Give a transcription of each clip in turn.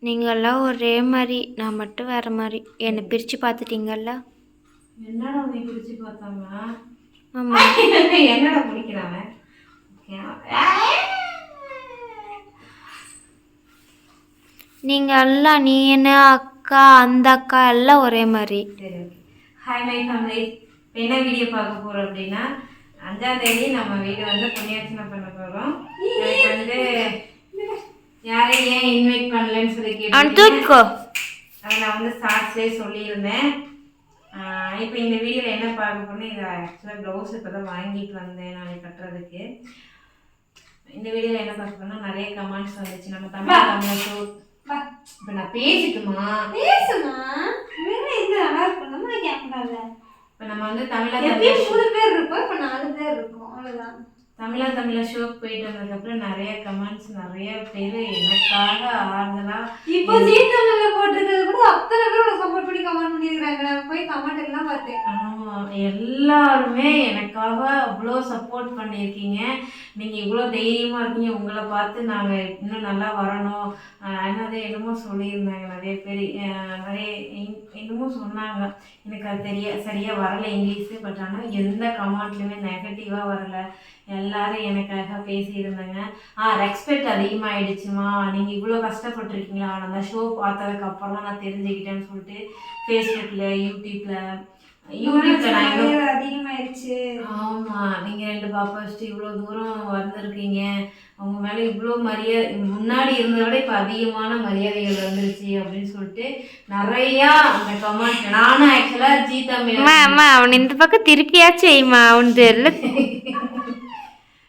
நீங்கள்லாம் ஒரே மாதிரி, நான் மட்டும் வேற மாதிரி. என்னை பிரித்து பார்த்துட்டீங்கல்ல. என்னடா நீ பிரித்து பார்த்தாங்க? ஆமாம். என்னடா பிடிக்கிறாங்க? நீங்கள் எல்லாம் நீ என்ன அக்கா அந்த அக்கா எல்லாம் ஒரே மாதிரி. சரி, ஓகே. Hi my family. என்ன வீடியோ பார்க்க போகிறோம் அப்படின்னா, 5ஆம் தேதி நம்ம வீடு வந்து புண்ணியார்ச்சனை பண்ண போகிறோம். எனக்கு வந்து யாரையும் ஏன் இன்வைட் பண்ணலன்னு சொல்லி கேட்டு அதை நான் வந்து ஷார்ட்ஸ்லேயே சொல்லியிருந்தேன். இப்போ இந்த வீடியோவில் என்ன பார்க்க போறோம்னா, இதை ஆக்சுவலாக ப்ளவுஸ் இப்போ தான் வாங்கிட்டு வந்தேன் நாளைக்கு கட்டுறதுக்கு. இந்த வீடியோவில் என்ன பார்க்க போறோம்னா, நிறைய கமெண்ட்ஸ் வந்துச்சு. நம்ம தமிழ் ஷோ இப்போ நான் பேசிட்டுமா நல்லா இருக்கணும் கேட்கல. இப்போ நம்ம வந்து தமிழ் 3 பேர் இருப்போம், இப்போ 4 பேர் இருக்கோம், அவ்வளோதான். தமிழ் ஷோக்கு போயிட்டு வந்ததுக்கப்புறம் நிறைய கமெண்ட்ஸ், நிறைய பேர் எனக்காக ஆறுதலா இப்போ ஜீத்தமிழ்ல போட்டிருக்கிறது கூட அத்தனை பேரோட சப்போர்ட் பண்ணி கமெண்ட் பண்ணியிருக்காங்க. நான் போய் கமெண்ட் எல்லாம் பார்த்தேன். ஆமாம், எல்லாருமே எனக்காக அவ்வளோ சப்போர்ட் பண்ணியிருக்கீங்க. நீங்கள் இவ்வளோ தைரியமாக இருக்கீங்க. உங்களை பார்த்து நாங்கள் இன்னும் நல்லா வரணும் என்னமோ சொல்லியிருந்தாங்க நிறைய பேர். நிறைய என்னமோ சொன்னாங்க. எனக்கு அது சரியாக வரலை இங்கிலீஷு. பட் ஆனால் எந்த கமெண்ட்லையுமே நெகட்டிவாக வரலை. எல்லாரும் எனக்காக பேசியிருந்தாங்க. ரெஸ்பெக்ட் அதிகமாகிடுச்சுமா, நீங்கள் இவ்வளோ கஷ்டப்பட்டுருக்கீங்களா, நான் அந்த ஷோ பார்த்ததுக்கு அப்புறம் தான் நான் தெரிஞ்சுக்கிட்டேன்னு சொல்லிட்டு ஃபேஸ்புக்கில் யூடியூப்பில் நான் அதிகமாகிடுச்சு. ஆமாம், நீங்கள் 2 பாப்பா வச்சுட்டு இவ்வளோ தூரம் வந்திருக்கீங்க, அவங்க மேலே இவ்வளோ மரியாதை, முன்னாடி இருந்ததை விட இப்போ அதிகமான மரியாதைகள் வந்துருச்சு அப்படின்னு சொல்லிட்டு நிறையா அந்த கமெண்ட். நானும் ஆக்சுவலாக ஜீ தமிழ் அவன் இந்த பக்கம் திருப்பியாச்சு வைமா, அவன் தெரியல.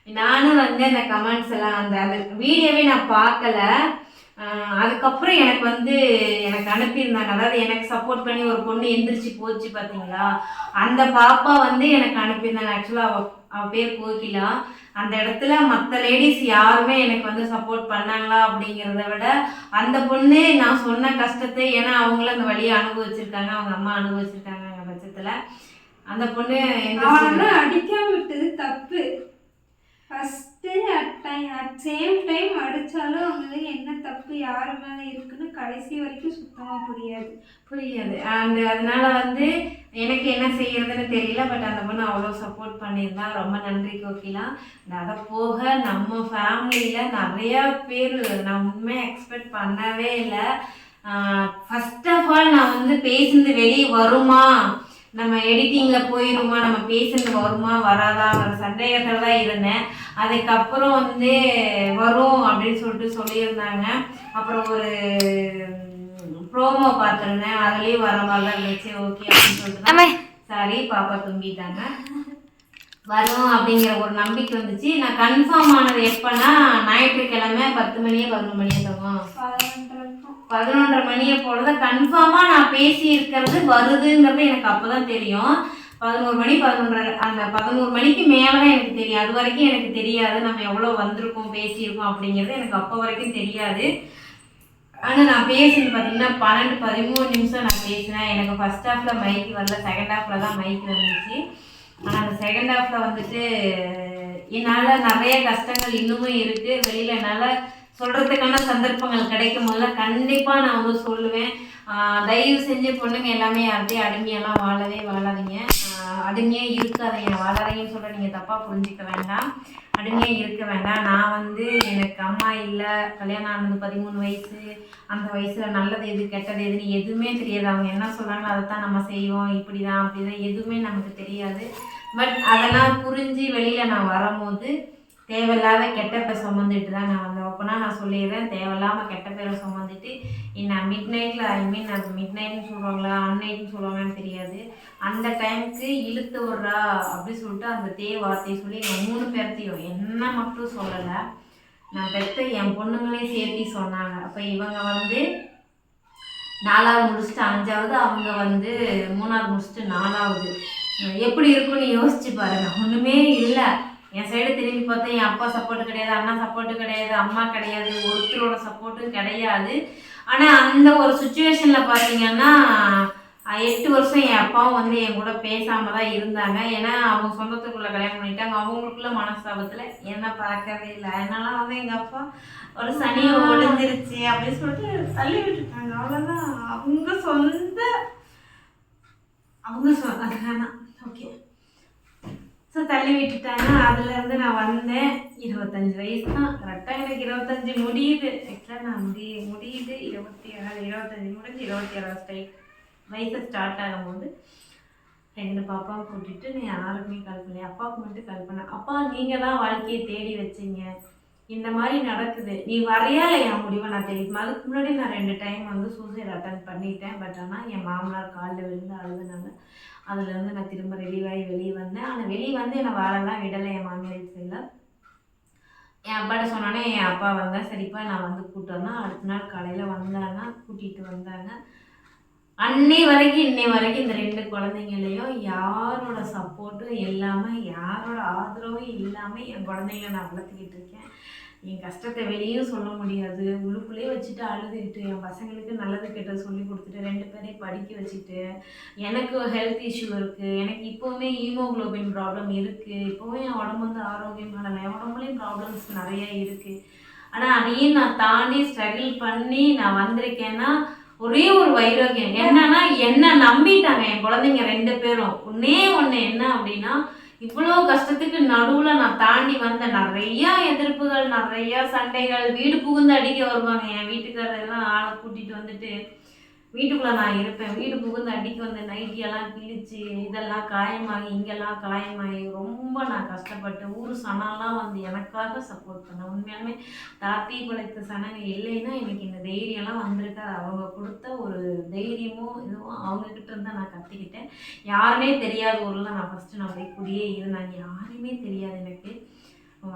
நானும் வந்து அந்த கமெண்ட்ஸ் எல்லாம் அந்த வீடியோவே நான் பார்க்கல. அதுக்கப்புறம் எனக்கு அனுப்பியிருந்தாங்க. அதாவது எனக்கு சப்போர்ட் பண்ணி ஒரு பொண்ணு எந்திரிச்சு போச்சு பார்த்தீங்களா, அந்த பாப்பா வந்து எனக்கு அனுப்பியிருந்தாங்க. ஆக்சுவலாக அவள் பேர் கோகிலா. அந்த இடத்துல மற்ற லேடிஸ் யாருமே எனக்கு வந்து சப்போர்ட் பண்ணாங்களா அப்படிங்கிறத விட அந்த பொண்ணு நான் சொன்ன கஷ்டத்தை, ஏன்னா அவங்களும் அந்த வழியை அனுபவிச்சிருக்காங்க, அவங்க அம்மா அனுபவிச்சிருக்காங்க பட்சத்தில் அந்த பொண்ணு அடிக்காம விட்டது தப்பு. ஃபஸ்ட்டு அட் சேம் டைம் அடித்தாலும் அவங்களுக்கு என்ன தப்பு யார் மேலே இருக்குன்னு கடைசி வரைக்கும் சுத்தமாக புரியாது. அதனால வந்து எனக்கு என்ன செய்யறதுன்னு தெரியல. பட் அந்த பொண்ணு அவ்வளோ சப்போர்ட் பண்ணியிருந்தா. ரொம்ப நன்றி கோகிலா. அதை போக நம்ம ஃபேமிலியில் நிறையா பேர் நான் உண்மையாக எக்ஸ்பெக்ட் பண்ணவே இல்லை. ஃபர்ஸ்ட் ஆஃப் ஆல் நான் வந்து பேசுனது வெளியே வருமா, நம்ம எடிட்டிங்கில் போயிடுமா, நம்ம பேசுனது வருமா வராதாங்கிற சந்தேகத்தில் தான் இருந்தேன். அதுக்கப்புறம் வந்து வரும் அப்படின்னு சொல்லியிருந்தாங்க. அப்புறம் ஒரு ப்ரோமோ பார்த்துருந்தேன், அதுலேயும் வர மாதிரி தான் இருந்துச்சு. ஓகே அப்படின்னு சொல்லிட்டு சாரி பாப்பா தூங்கிட்டாங்க. வரும் அப்படிங்கிற ஒரு நம்பிக்கை வந்துச்சு. நான் கன்ஃபார்ம் ஆனது எப்போனா, ஞாயிற்றுக்கிழமை 10 மணியே 11 மணியே தரும் 11:30 மணியை போலதான் கன்ஃபார்மாக நான் பேசி இருக்கிறது வருதுங்கிறது எனக்கு அப்போ தான் தெரியும். 11 மணி 11:30 அந்த 11 மணிக்கு மேலே தான் எனக்கு தெரியும். அது வரைக்கும் எனக்கு தெரியாது நம்ம எவ்வளோ வந்திருக்கோம் பேசியிருக்கோம் அப்படிங்கிறது எனக்கு அப்போ வரைக்கும் தெரியாது. ஆனால் நான் பேசுறது பார்த்தீங்கன்னா 12-13 நிமிஷம் நான் பேசினேன். எனக்கு ஃபர்ஸ்ட் ஹாஃபில் மைக்கு வரல, செகண்ட் ஹாஃபில் தான் மைக்கு வந்துச்சு. ஆனால் அந்த செகண்ட் ஹாஃபில் வந்துட்டு என்னால் நிறைய கஷ்டங்கள் இன்னமும் இருக்குது. வெளியில் என்னால் சொல்கிறதுக்கான சந்தர்ப்பங்கள் கிடைக்கும் போதுல கண்டிப்பாக நான் வந்து சொல்லுவேன். தயவு செஞ்சு பொண்ணுங்க எல்லாமே யார்கிட்டையும் அடிமையெல்லாம் வாழாதீங்க. அடிமையாக இருக்காதீங்க. வாழாதீங்கன்னு சொல்ல நீங்கள் தப்பாக புரிஞ்சிக்க வேண்டாம். அடிமையாக இருக்க வேண்டாம். நான் வந்து எனக்கு அம்மா இல்லை, கல்யாணம் ஆனது 13 வயசு. அந்த வயசில் நல்லது எது கெட்டது எதுன்னு எதுவுமே தெரியாது. அவங்க என்ன சொல்கிறாங்களோ அதை தான் நம்ம செய்வோம். இப்படி தான் அப்படி தான் எதுவுமே நமக்கு தெரியாது. பட் அதெல்லாம் புரிஞ்சு வெளியில் நான் வரும்போது தேவையில்லாத கெட்ட பேரை சுமந்துட்டு தான் நான் வந்தேன். அப்போனா நான் சொல்லிடுறேன், தேவையில்லாமல் கெட்ட பேரை சுமந்துட்டு நான் மிட் நைட்டில் அது மிட் நைட்னு சொல்லுவாங்களா அன்நைட்னு சொல்லுவாங்கன்னு தெரியாது, அந்த டைமுக்கு இழுத்து விட்றா அப்படி சொல்லிட்டு அந்த வார்த்தையை சொல்லி எங்கள் 3 பேர்த்தையும் என்ன மட்டும் சொல்லலை, நான் பெற்ற என் பொண்ணுங்களே சேர்த்தி சொன்னாங்க. அப்போ இவங்க வந்து 4வது முடிச்சுட்டு 5வது, அவங்க வந்து 3வது முடிச்சுட்டு 4வது. எப்படி இருக்குன்னு யோசிச்சு பாருங்க. ஒன்றுமே இல்லை. என் சைடு திரும்பி பார்த்தா என் அப்பா சப்போர்ட்டு கிடையாது, அண்ணா சப்போர்ட்டு கிடையாது, அம்மா கிடையாது, ஒருத்தரோட சப்போர்ட்டும் கிடையாது. ஆனால் அந்த ஒரு சுச்சுவேஷனில் பார்த்தீங்கன்னா 8 வருஷம் என் அப்பாவும் வந்து என் கூட பேசாமல் தான் இருந்தாங்க. ஏன்னா அவங்க சொந்தத்துக்குள்ளே கல்யாணம் பண்ணிட்டாங்க. அவங்களுக்குள்ள மனஸ்தாபத்தில் என்ன பார்க்கவே இல்லை. அதனால வந்து எங்கள் அப்பா ஒரு சனியை ஒளிஞ்சிருச்சு அப்படின்னு சொல்லிட்டு தள்ளி விட்டுட்டாங்க. அவ்வளோதான். அவங்க சொன்னாங்க. ஓகே, ஸோ தள்ளி விட்டுட்டாங்க. அதுலேருந்து நான் வந்தேன். 25 வயசு தான் கரெக்டாக. எனக்கு 25 முடியுது. ஆக்சுவலாக நான் முடியுது 26, 25 முடிஞ்சு 27 வயசு ஸ்டார்ட் ஆகும்போது 2 பாப்பாவும் கூட்டிகிட்டு நான் யாருக்குமே கால் பண்ணேன். அப்பாவுக்கு மட்டும் கால் பண்ணேன். அப்பா, நீங்கள் தான் வாழ்க்கையை தேடி வச்சிங்க, இந்த மாதிரி நடக்குது, நீ வரையா என் முடிவை நான் தெரியுமா. அதுக்கு முன்னாடி நான் 2 டைம் வந்து சூசைட் அட்டன் பண்ணிட்டேன். பட் ஆனால் என் மாமனார் காலில் விழுந்து அழுதுனால அதுலேருந்து நான் திரும்ப ரிலீவாகி வெளியே வந்தேன். ஆனால் வெளியே வந்து என்னை வாழலாம் விடலை என் மாமியார் சைடில். என் அப்பாட்ட சொன்னோன்னே என் அப்பா வந்தேன். சரிப்பா நான் வந்து கூப்பிட்டோன்னா அடுத்த நாள் காலையில் வந்தாங்கன்னா கூட்டிகிட்டு வந்தாங்க. இன்னை வரைக்கும் இந்த 2 குழந்தைங்களையும் யாரோட சப்போர்ட்டும் இல்லாமல், யாரோட ஆதரவும் இல்லாமல் என் குழந்தைங்கள நான் வளர்த்துக்கிட்டு இருக்கேன். என் கஷ்டத்தை வெளியும் சொல்ல முடியாது, உள்ளுக்குள்ளேயே வச்சுட்டு அழுதுகிட்டு என் பசங்களுக்கு நல்லது கெட்டது சொல்லி கொடுத்துட்டு 2 பேரையும் படிக்க வச்சுட்டு, எனக்கு ஹெல்த் இஷ்யூ இருக்குது, எனக்கு இப்போவுமே ஹீமோக்ளோபின் ப்ராப்ளம் இருக்குது, இப்போவும் என் உடம்பு வந்து ஆரோக்கியமான என் உடம்புலேயும் ப்ராப்ளம்ஸ் நிறைய இருக்குது. ஆனால் அதையும் நான் தாண்டி ஸ்ட்ரகிள் பண்ணி நான் வந்திருக்கேன்னா ஒரே ஒரு வைராகியம் என்னன்னா, என்ன நம்பிட்டாங்க என் குழந்தைங்க 2 பேரும். ஒன்று என்ன அப்படின்னா, இவ்வளோ கஷ்டத்துக்கு நடுவில் நான் தாண்டி வந்த நிறையா எதிர்ப்புகள், நிறையா சண்டைகள், வீடு புகுந்து அடிக்க வருவாங்க என் வீட்டுக்காரரெல்லாம் ஆளை கூட்டிகிட்டு வந்துட்டு வீட்டுக்குள்ளே நான் இருப்பேன். வீடு புகுந்து அடிக்க வந்து நைட்டியெல்லாம் கிழிச்சு இதெல்லாம் காயமாகி இங்கெல்லாம் காயமாகி ரொம்ப நான் கஷ்டப்பட்டு ஊர் சனம்லாம் வந்து எனக்காக சப்போர்ட் பண்ணேன். உண்மையாலுமே தாத்தி படைத்த சனங்க இல்லைன்னா எனக்கு இந்த தைரியம்லாம் வந்திருக்காது. அவங்க கொடுத்த ஒரு தைரியமும் இதுவும் அவங்கக்கிட்ட இருந்தால் நான் கற்றுக்கிட்டேன். யாருமே தெரியாத ஊரில் நான் ஃபஸ்ட்டு நான் போய் குடியே இருந்தாங்க. யாருமே தெரியாது எனக்கு.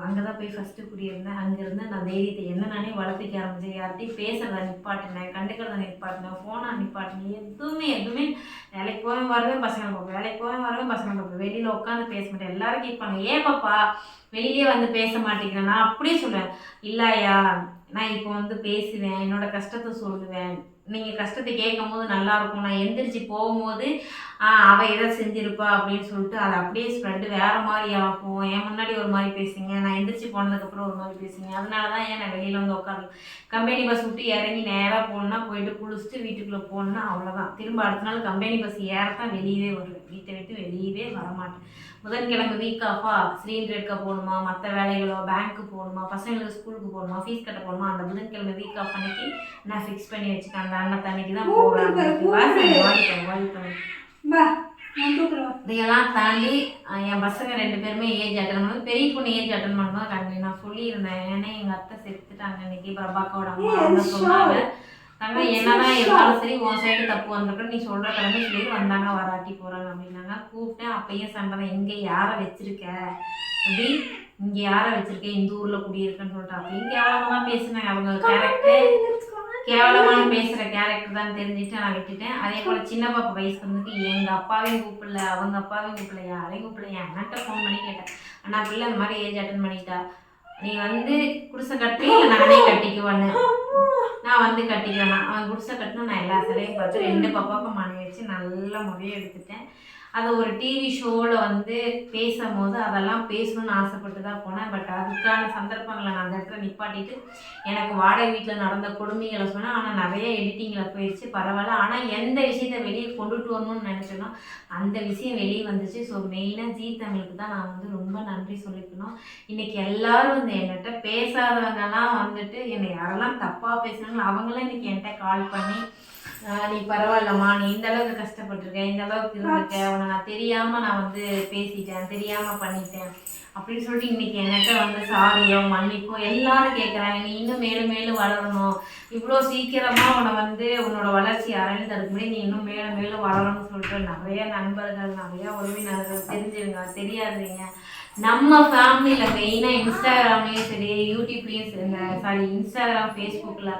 அங்கே தான் போய் ஃபஸ்ட்டு குடியிருந்தேன். அங்கேருந்து நான் தைரியத்தை என்ன நானே வளர்த்துக்க ஆரம்பிச்சேன். யார்கிட்டையும் பேசுகிறத நிப்பாட்டினேன், கண்டுக்கிறத நிப்பாட்டினேன், ஃபோனை நிப்பாட்டினேன். எதுவுமே வேலைக்கு போவேன் வருவேன், பசங்களை பார்ப்பேன், வேலைக்கு போவேன் வருவேன், பசங்களை பார்ப்பேன். வெளியில் உட்காந்து பேச மாட்டேன். எல்லாரும் கேட்பாங்க, ஏன் பாப்பா வெளியிலே வந்து பேச மாட்டேங்கிறேன். நான் அப்படியே சொல்லுவேன், இல்லையா நான் இப்போ வந்து பேசுவேன், என்னோட கஷ்டத்தை சொல்லுவேன், நீங்கள் கஷ்டத்தை கேட்கும் போது நல்லாயிருக்கும். நான் எந்திரிச்சு போகும்போது அவள் எதை செஞ்சுருப்பா அப்படின்னு சொல்லிட்டு அதை அப்படியே ஸ்ப்ரெட்டு வேறு மாதிரி ஆகும். என் முன்னாடி ஒரு மாதிரி பேசுங்க, நான் எந்திரிச்சு போனதுக்கப்புறம் ஒரு மாதிரி பேசுங்க. அதனால தான் ஏன் நான் வெளியில் வந்து உட்காந்து கம்பெனி பஸ் விட்டு இறங்கி நேராக போகணுன்னா போயிட்டு குளிச்சுட்டு வீட்டுக்குள்ளே போகணுன்னா அவ்வளோதான். திரும்ப அடுத்த நாள் கம்பெனி பஸ் ஏறத்தான் வெளியவே வருவேன். வீட்டை விட்டு வெளியவே வரமாட்டேன். புதன்கிழமை வீக் ஆஃபா சிலிண்டர் எடுக்க போகணுமா, மற்ற வேலைகளோ, பேங்க்கு போகணுமா, பசங்களுக்கு ஸ்கூலுக்கு போகணுமா, ஃபீஸ் கட்ட போகணுமா, அந்த புதன்கிழமை வீக் ஆஃப் அன்னைக்கு நான் ஃபிக்ஸ் பண்ணி வச்சுக்கேன். அந்த அன்னைக்கு தான் போகிறேன். இதையெல்லாம் தாண்டி என் பசங்க 2 பேருமே ஏஜ் அட்டன் பண்ணும்போது, பெரிய பொண்ணு ஏஜ் அட்டன் பண்ணும்போது கண்டிப்பாக நான் சொல்லியிருந்தேன். ஏன்னா எங்கள் அத்தை செத்துட்டாங்க இன்னைக்கு. பிரபாக்காவோட அம்மா அவங்க சொன்னாங்க, தங்க என்னதான் இருந்தாலும் சரி உன் சைடு தப்பு வந்திருக்கணும், நீ சொல்கிற கிழமை சொல்லி வந்தாங்க, வராட்டி போகிறாங்க அப்படின்னாங்க. கூப்பிட்டேன். அப்பயும் சண்டை, இங்கே யாரை வச்சிருக்க அப்படி, இங்கே யாரை வச்சிருக்கேன், இந்த ஊரில் குடியிருக்கேன்னு சொல்லிட்டு அப்பயும் கேவலமாக பேசினாங்க. அவங்க கேரக்டர் கேவலமான பேசுகிற கேரக்டர் தான் தெரிஞ்சுட்டு நான் விட்டுட்டேன். அதே போல் சின்ன பாப்பா வயசுக்கு வந்துட்டு எங்கள் அப்பாவையும் கூப்பிடல, அவங்க அப்பாவையும் கூப்பிடல, யாரையும் கூப்பிடல. என் அண்ணன்ட்ட ஃபோன் பண்ணி கேட்டேன், அண்ணா பிள்ளை அந்த மாதிரி ஏஜ் அட்டன் பண்ணிட்டா, நீ வந்து குடிசை கட்டி இல்லை நானே கட்டிக்குவேன்னு. நான் வந்து கட்டிக்கிறேன். அவன் குடிசை கட்டினா நான் எல்லா சிலையும் பார்த்து 2 பாப்பாவுக்கும் மனை வச்சு நல்ல முறையை எடுத்துட்டேன். அதை ஒரு டிவி ஷோவில் வந்து பேசும்போது அதெல்லாம் பேசணும்னு ஆசைப்பட்டு தான் போனேன். பட் அதுக்கான சந்தர்ப்பங்களை நான் அந்த இடத்துல நிப்பாட்டிட்டு எனக்கு வாடகை வீட்டில் நடந்த கொடுமைகளை சொன்னேன். ஆனால் நிறைய எடிட்டிங்கில் போயிடுச்சு, பரவாயில்ல. ஆனால் எந்த விஷயத்தை வெளியே கொண்டுட்டு வரணும்னு நினச்சேனோ அந்த விஷயம் வெளியே வந்துச்சு. ஸோ மெயினாக ஜீ தமிழுக்கு தான் நான் வந்து ரொம்ப நன்றி சொல்லிக்கணும். இன்றைக்கி எல்லோரும் வந்து என்கிட்ட பேசாதவங்கலாம் வந்துட்டு என்னை யாரெல்லாம் தப்பாக பேசுனாங்களோ அவங்களாம் இன்றைக்கி என்கிட்ட கால் பண்ணி, நீ பரவாயில்லம்மா, நீ இந்த அளவுக்கு கஷ்டப்பட்டுருக்க, இந்த அளவுக்கு இருந்திருக்க, உன்னை நான் தெரியாமல் நான் வந்து பேசிட்டேன், தெரியாமல் பண்ணிட்டேன் அப்படின்னு சொல்லிட்டு இன்றைக்கி என்கிட்ட வந்து சாரியோ மன்னிப்போ எல்லாரும் கேட்குறாங்க. நீ இன்னும் மேலும் மேலும் வளரணும், இவ்வளோ சீக்கிரமாக உன்னை வந்து உன்னோட வளர்ச்சி அறந்து தடுக்க முடியும், நீ இன்னும் மேலும் மேலும் வளரணும்னு சொல்லிட்டு நிறைய நண்பர்கள், நிறையா உறவினர்கள், தெரிஞ்சவங்க தெரியாதவங்க நம்ம ஃபேமிலியில் மெயினாக இன்ஸ்டாகிராம்லேயும் சரி, யூடியூப்லேயும் சரி, இன்ஸ்டாகிராம், ஃபேஸ்புக்கில்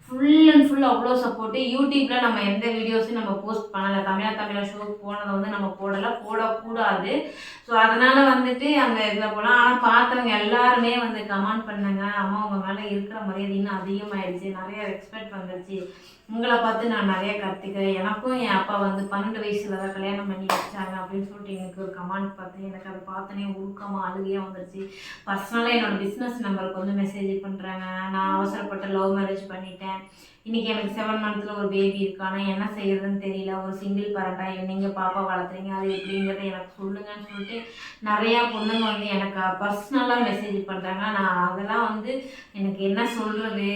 ஃபுல் அண்ட் ஃபுல் அவ்வளோ சப்போர்ட்டு. யூடியூப்பில் நம்ம எந்த வீடியோஸும் நம்ம போஸ்ட் பண்ணலை. தமிழா ஷோக்கு போனதை வந்து நம்ம போடக்கூடாது. ஸோ அதனால் வந்துட்டு அந்த இதில் போனால், ஆனால் பார்த்தவங்க எல்லாருமே வந்து கமெண்ட் பண்ணாங்க, அம்மா உங்கள் மேலே இருக்கிற மரியாதை இன்னும் அதிகமாகிடுச்சு, நிறைய ரெஸ்பெக்ட் வந்துடுச்சு, உங்களை பார்த்து நான் நிறைய கற்றுக்கிறேன், எனக்கும் என் அப்பா வந்து 12 வயசுல தான் கல்யாணம் பண்ணி வச்சாங்க அப்படின்னு சொல்லிட்டு எனக்கு ஒரு கமெண்ட் பார்த்தேன். எனக்கு அதை பார்த்தோன்னே உருக்கமாக அழுகையாக வந்துடுச்சு. பர்சனலாக என்னோடய பிஸ்னஸ் நம்பருக்கு வந்து மெசேஜ் பண்ணுறாங்க, நான் அவசரப்பட்ட லவ் மேரேஜ் பண்ணிட்டேன், இன்றைக்கி எனக்கு 7 மந்த்தில் ஒரு பேபி இருக்கு, ஆனால் என்ன செய்யறதுன்னு தெரியல, ஒரு சிங்கிள் பேரண்டாக நீங்கள் பாப்பா வளர்த்துறீங்க, அது எப்படிங்கிறத எனக்கு சொல்லுங்கன்னு சொல்லிட்டு நிறையா பொண்ணுங்க வந்து எனக்கு பர்சனலாக மெசேஜ் பண்ணுறாங்க. நான் அதெல்லாம் வந்து எனக்கு என்ன சொல்கிறது,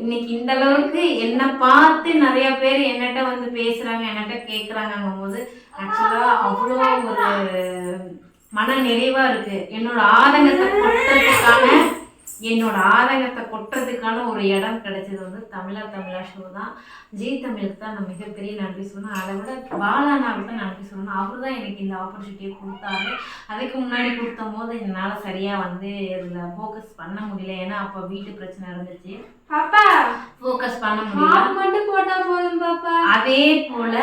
இன்னைக்கு இந்த அளவுக்கு என்னை பார்த்து நிறைய பேர் என்னட்ட வந்து பேசுகிறாங்க, என்னட்ட கேட்குறாங்கங்கும் போது ஆக்சுவலாக அவ்வளோ ஒரு மன நிறைவாக இருக்குது. என்னோட ஆதங்கத்தை கொட்டுறதுக்கான ஒரு இடம் கிடைச்சது வந்து தமிழா ஷோ தான். ஜீ தமிழுக்கு தான் நான் மிகப்பெரிய நன்றி சொல்லணும். அதை விட பாலானாவுக்கு தான் நன்றி சொல்லணும். அவர் தான் எனக்கு இந்த ஆப்பர்ச்சுனிட்டியை கொடுத்தாரு. அதுக்கு முன்னாடி கொடுத்த போது என்னால் சரியாக வந்து இதில் ஃபோக்கஸ் பண்ண முடியல, ஏன்னா அப்போ வீட்டு பிரச்சனை இருந்துச்சு, பாப்பா ஃபோக்கஸ் பண்ண முடியல. மட்டும் போட்டா போதும் பாப்பா. அதே போல்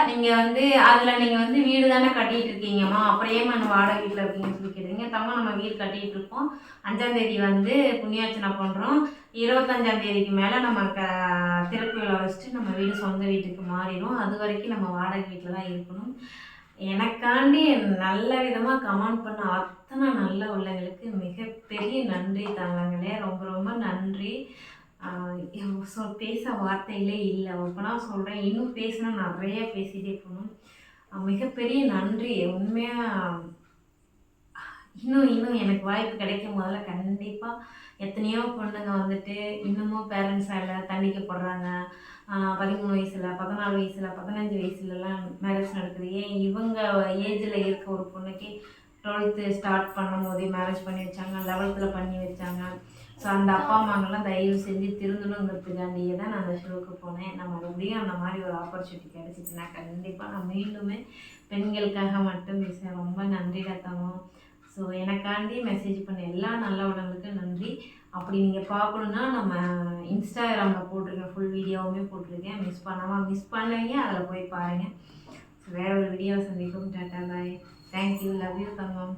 நீங்கள் வந்து அதில் நீங்கள் வந்து வீடு தானே கட்டிகிட்டு இருக்கீங்கம்மா, அப்புறம் ஏமா வாடகை வீட்டில் இருக்கீங்கன்னு சொல்லி கேட்டீங்க. தம்மா நம்ம வீடு கட்டிகிட்டு இருக்கோம், 5ஆம் தேதி வந்து புண்ணியார்ச்சனை பண்ணுறோம், 25ஆம் தேதிக்கு மேலே நம்ம திறப்பு விழா வச்சுட்டு நம்ம வீடு சொந்த வீட்டுக்கு மாறிடும், அது வரைக்கும் நம்ம வாடகை வீட்டில் தான் இருக்கணும். எனக்காண்டி நல்ல விதமாக கமெண்ட் பண்ண அத்தனை நல்ல உள்ளங்களுக்கு மிகப்பெரிய நன்றி தங்கங்களே, ரொம்ப ரொம்ப நன்றி. பேச வார்த்தைகளே இல்லை, அப்போனா சொல்கிறேன், இன்னும் பேசினா நிறைய பேசிகிட்டே போகணும். மிகப்பெரிய நன்றி உண்மையாக. இன்னும் எனக்கு வாய்ப்பு கிடைக்கும் போதில் கண்டிப்பாக எத்தனையோ பொண்ணுங்க வந்துட்டு இன்னமும் பேரண்ட்ஸால் தண்டிக்கப்படுறாங்க. 13 வயசில், 14 வயசில், 15 வயசுலலாம் மேரேஜ் நடக்குது. ஏன் இவங்க ஏஜில் இருக்க ஒரு பொண்ணுக்கு 12th ஸ்டார்ட் பண்ணும் போதே மேரேஜ் பண்ணி வச்சாங்க, 11th பண்ணி வச்சாங்க. ஸோ அந்த அப்பா அம்மாங்கெல்லாம் தயவு செஞ்சு திருந்தணுங்கிறதுக்காண்டியே தான் நான் அந்த ஷோவுக்கு போனேன். நம்ம மறுபடியும் அந்த மாதிரி ஒரு ஆப்பர்ச்சுனிட்டி கிடச்சிச்சுன்னா கண்டிப்பாக நான் மீண்டுமே பெண்களுக்காக மட்டும் பேசுகிறேன். ரொம்ப நன்றி ரத்தமும். ஸோ எனக்காண்டி மெசேஜ் பண்ண எல்லா நல்லவங்களுக்கும் நன்றி. அப்படி நீங்கள் பார்க்கணுன்னா நம்ம இன்ஸ்டாகிராமில் போட்டிருக்கேன், ஃபுல் வீடியோவுமே போட்டிருக்கேன், மிஸ் பண்ணுவீங்க, அதில் போய் பாருங்கள். ஸோ வேறு ஒரு வீடியோவை சந்திக்கும். Tata bye, thank you, love you Thangam.